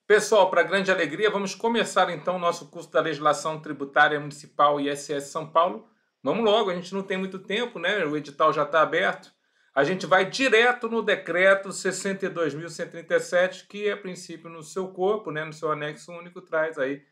Pessoal, para grande alegria, vamos começar então o nosso curso da Legislação Tributária Municipal ISS São Paulo. Vamos logo, a gente não tem muito tempo, né? O edital já está aberto. A gente vai direto no decreto 62.137, que a princípio no seu corpo, né, no seu anexo único, traz aí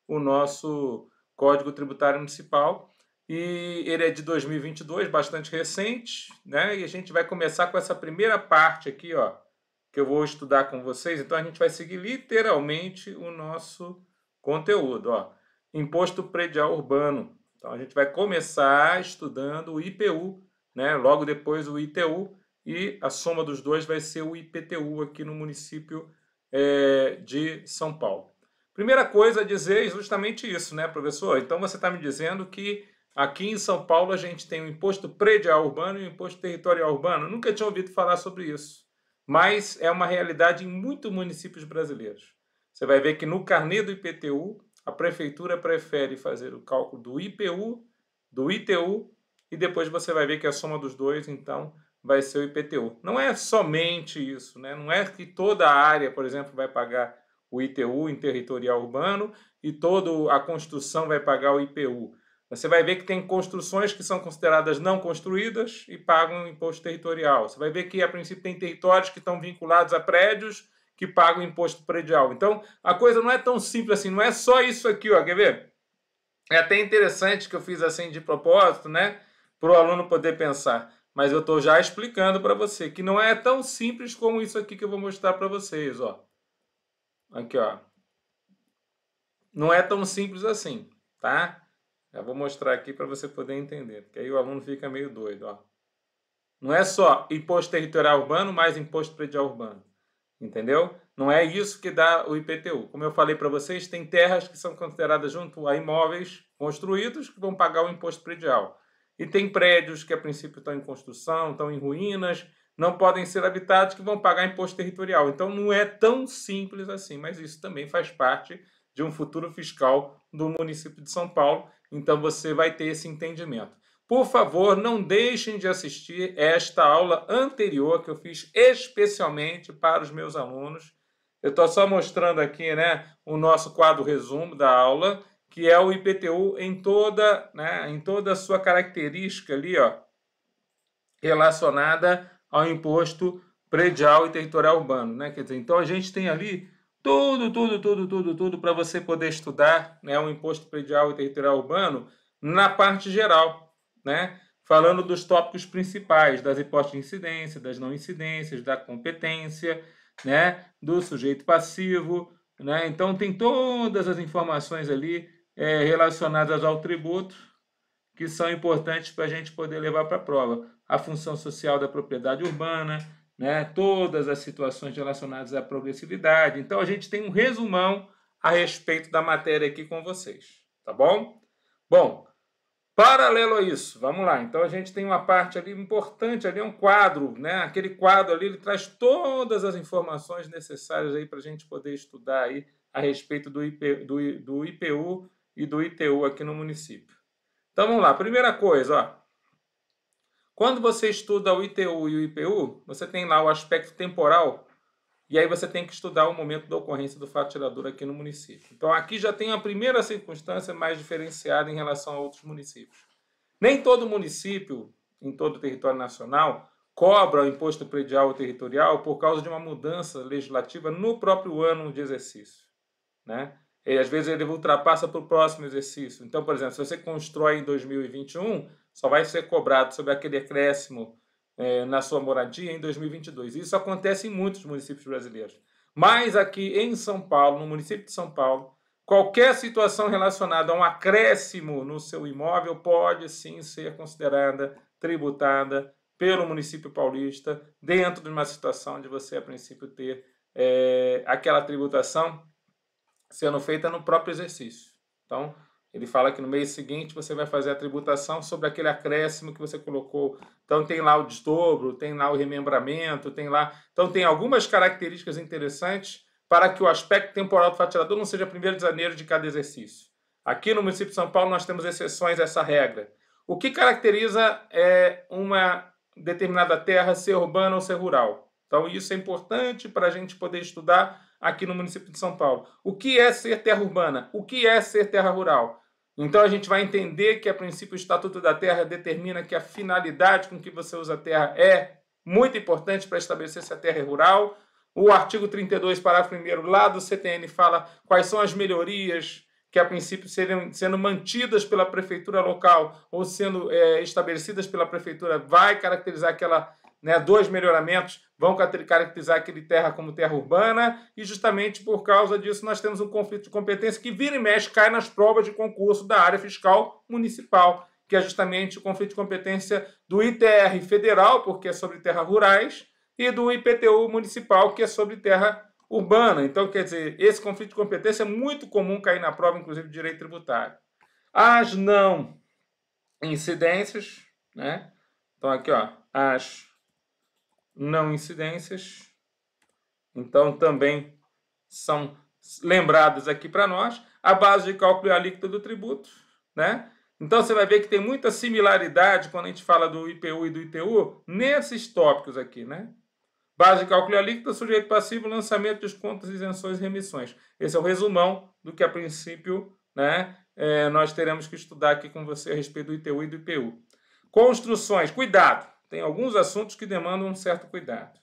o nosso Código Tributário Municipal. E ele é de 2022, bastante recente, né? E a gente vai começar com essa primeira parte aqui, ó, que eu vou estudar com vocês. Então, a gente vai seguir literalmente o nosso conteúdo. Ó. Imposto Predial Urbano. Então, a gente vai começar estudando o IPU, né? Logo depois o ITU, e a soma dos dois vai ser o IPTU aqui no município de São Paulo. Primeira coisa a dizer é justamente isso, né, professor? Então, você está me dizendo que aqui em São Paulo a gente tem o Imposto Predial Urbano e o Imposto Territorial Urbano. Nunca tinha ouvido falar sobre isso, mas é uma realidade em muitos municípios brasileiros. Você vai ver que no carnê do IPTU, a prefeitura prefere fazer o cálculo do IPU, do ITU, e depois você vai ver que a soma dos dois, então, vai ser o IPTU. Não é somente isso, né? Não é que toda a área, por exemplo, vai pagar o ITU em territorial urbano e toda a construção vai pagar o IPU. Você vai ver que tem construções que são consideradas não construídas e pagam imposto territorial. Você vai ver que, a princípio, tem territórios que estão vinculados a prédios que pagam imposto predial. Então, a coisa não é tão simples assim, não é só isso aqui, ó, quer ver? É até interessante que eu fiz assim de propósito, né, para o aluno poder pensar. Mas eu estou já explicando para você que não é tão simples como isso aqui que eu vou mostrar para vocês, ó. Aqui, ó. Não é tão simples assim, tá? Eu vou mostrar aqui para você poder entender, porque aí o aluno fica meio doido. Ó. Não é só imposto territorial urbano mais imposto predial urbano, entendeu? Não é isso que dá o IPTU. Como eu falei para vocês, tem terras que são consideradas junto a imóveis construídos que vão pagar o imposto predial. E tem prédios que a princípio estão em construção, estão em ruínas, não podem ser habitados, que vão pagar imposto territorial. Então não é tão simples assim, mas isso também faz parte de um futuro fiscal do município de São Paulo. Então você vai ter esse entendimento. Por favor, não deixem de assistir esta aula anterior que eu fiz especialmente para os meus alunos. Eu estou só mostrando aqui, né, o nosso quadro resumo da aula, que é o IPTU em toda a sua característica ali, ó, relacionada ao imposto predial e territorial urbano, né? Quer dizer, então a gente tem ali tudo para você poder estudar, né, o imposto predial e territorial urbano na parte geral, né? Falando dos tópicos principais, das hipóteses de incidência, das não incidências, da competência, né, do sujeito passivo, né? Então tem todas as informações ali relacionadas ao tributo que são importantes para a gente poder levar para a prova. A função social da propriedade urbana, né? Todas as situações relacionadas à progressividade. Então, a gente tem um resumão a respeito da matéria aqui com vocês, tá bom? Bom, paralelo a isso, vamos lá. Então, a gente tem uma parte ali importante, ali é um quadro, né? Aquele quadro ali, ele traz todas as informações necessárias aí para a gente poder estudar aí a respeito do IPU e do ITU aqui no município. Então, vamos lá. Primeira coisa, ó. Quando você estuda o ITU e o IPU, você tem lá o aspecto temporal e aí você tem que estudar o momento da ocorrência do fato gerador aqui no município. Então, aqui já tem a primeira circunstância mais diferenciada em relação a outros municípios. Nem todo município, em todo o território nacional, cobra o imposto predial ou territorial por causa de uma mudança legislativa no próprio ano de exercício, né? E às vezes ele ultrapassa para o próximo exercício. Então, por exemplo, se você constrói em 2021, só vai ser cobrado sobre aquele acréscimo na sua moradia em 2022. Isso acontece em muitos municípios brasileiros. Mas aqui em São Paulo, no município de São Paulo, qualquer situação relacionada a um acréscimo no seu imóvel pode sim ser considerada tributada pelo município paulista dentro de uma situação de você, a princípio, ter aquela tributação sendo feita no próprio exercício. Então, ele fala que no mês seguinte você vai fazer a tributação sobre aquele acréscimo que você colocou. Então, tem lá o desdobro, tem lá o remembramento, tem lá... Então, tem algumas características interessantes para que o aspecto temporal do faturador não seja 1º de janeiro de cada exercício. Aqui no município de São Paulo nós temos exceções a essa regra. O que caracteriza uma determinada terra ser urbana ou ser rural? Então, isso é importante para a gente poder estudar aqui no município de São Paulo. O que é ser terra urbana? O que é ser terra rural? Então a gente vai entender que, a princípio, o Estatuto da Terra determina que a finalidade com que você usa a terra é muito importante para estabelecer se a terra é rural. O artigo 32, parágrafo 1º, lá do CTN, fala quais são as melhorias que, a princípio, seriam sendo mantidas pela prefeitura local ou sendo estabelecidas pela prefeitura, vai caracterizar aquela, né, 2 melhoramentos, vão caracterizar aquele terra como terra urbana, e justamente por causa disso nós temos um conflito de competência que vira e mexe, cai nas provas de concurso da área fiscal municipal, que é justamente o conflito de competência do ITR federal, porque é sobre terras rurais, e do IPTU municipal, que é sobre terra urbana. Então, quer dizer, esse conflito de competência é muito comum cair na prova, inclusive de direito tributário. As não incidências, né? Então, aqui, ó, as não incidências, então também são lembradas aqui para nós. A base de cálculo e a alíquota do tributo, né? Então, você vai ver que tem muita similaridade quando a gente fala do IPU e do ITU nesses tópicos aqui, né? Base de cálculo e alíquota, sujeito passivo, lançamento, descontos, isenções e remissões. Esse é o resumão do que, a princípio, né, nós teremos que estudar aqui com você a respeito do ITU e do IPU. Construções, cuidado. Tem alguns assuntos que demandam um certo cuidado.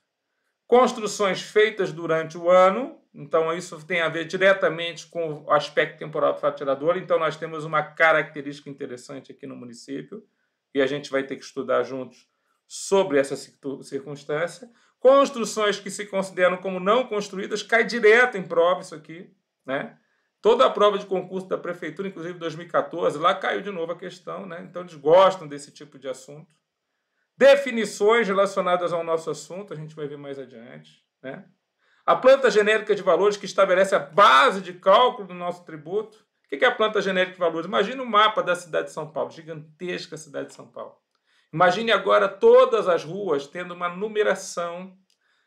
Construções feitas durante o ano, então isso tem a ver diretamente com o aspecto temporal do fato gerador. Então nós temos uma característica interessante aqui no município, e a gente vai ter que estudar juntos sobre essa circunstância. Construções que se consideram como não construídas, cai direto em prova isso aqui, né? Toda a prova de concurso da prefeitura, inclusive 2014, lá caiu de novo a questão, né? Então eles gostam desse tipo de assunto. Definições relacionadas ao nosso assunto, a gente vai ver mais adiante, né? A planta genérica de valores, que estabelece a base de cálculo do nosso tributo. O que é a planta genérica de valores? Imagina o mapa da cidade de São Paulo, gigantesca cidade de São Paulo. Imagine agora todas as ruas tendo uma numeração,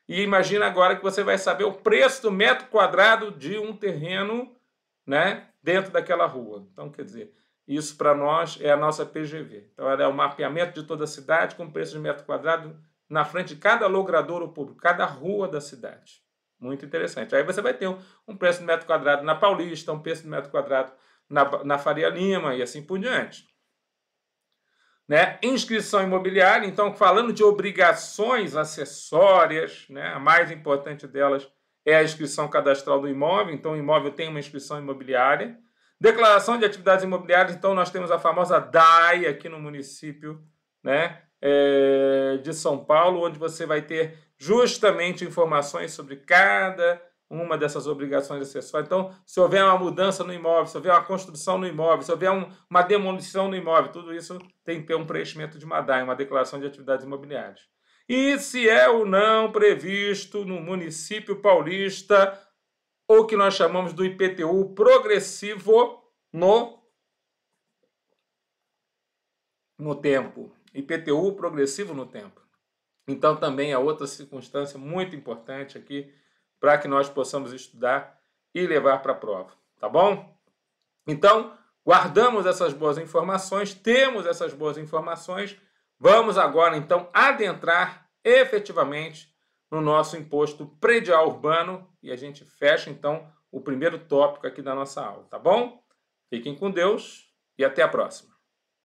e imagine agora que você vai saber o preço do metro quadrado de um terreno, né, dentro daquela rua. Então, quer dizer, isso para nós é a nossa PGV. Então, ela é o mapeamento de toda a cidade com preço de metro quadrado na frente de cada logradouro público, cada rua da cidade. Muito interessante. Aí você vai ter um preço de metro quadrado na Paulista, um preço de metro quadrado na Faria Lima e assim por diante. Né? Inscrição imobiliária, então, falando de obrigações acessórias, né? A mais importante delas é a inscrição cadastral do imóvel, então o imóvel tem uma inscrição imobiliária. Declaração de atividades imobiliárias, então nós temos a famosa DAI aqui no município, né? De São Paulo, onde você vai ter justamente informações sobre cada uma dessas obrigações acessórias. Então, se houver uma mudança no imóvel, se houver uma construção no imóvel, se houver uma demolição no imóvel, tudo isso tem que ter um preenchimento de uma DAI, uma declaração de atividades imobiliárias. E se é ou não previsto no município paulista o que nós chamamos do IPTU progressivo no tempo. IPTU progressivo no tempo. Então, também é outra circunstância muito importante aqui para que nós possamos estudar e levar para a prova, tá bom? Então, guardamos essas boas informações, temos essas boas informações, vamos agora, então, adentrar efetivamente no nosso imposto predial urbano e a gente fecha, então, o primeiro tópico aqui da nossa aula, tá bom? Fiquem com Deus e até a próxima.